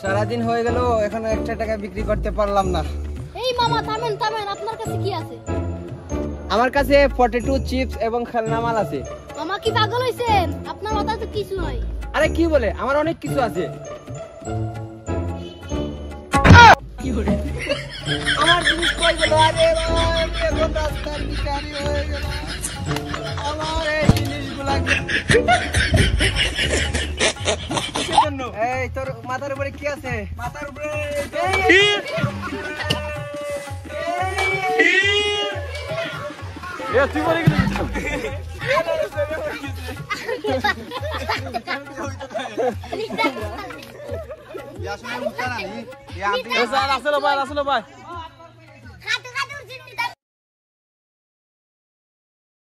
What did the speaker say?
সারাদিন হয়ে গেল এখনো 1 টাকা বিক্রি করতে পারলাম না। এই মামা থামেন থামেন, আপনার কাছে কি আছে? আমার কাছে পটেটো চিপস এবং খেলনা মাল আছে। মামা কি পাগল হইছেন? আপনার মাথায় তো কিছু নাই। আরে কি বলে, আমার অনেক কিছু আছে। কি করে আমার জিনিস কই গেল? আরে ভাই এখন রাস্তার ভিখারি হয়ে গেল। আমার এই জিনিসগুলা এই তোর মাথার উপরে কি আছে? মাথার উপরে তুই বলে গেলি আসলে ভাই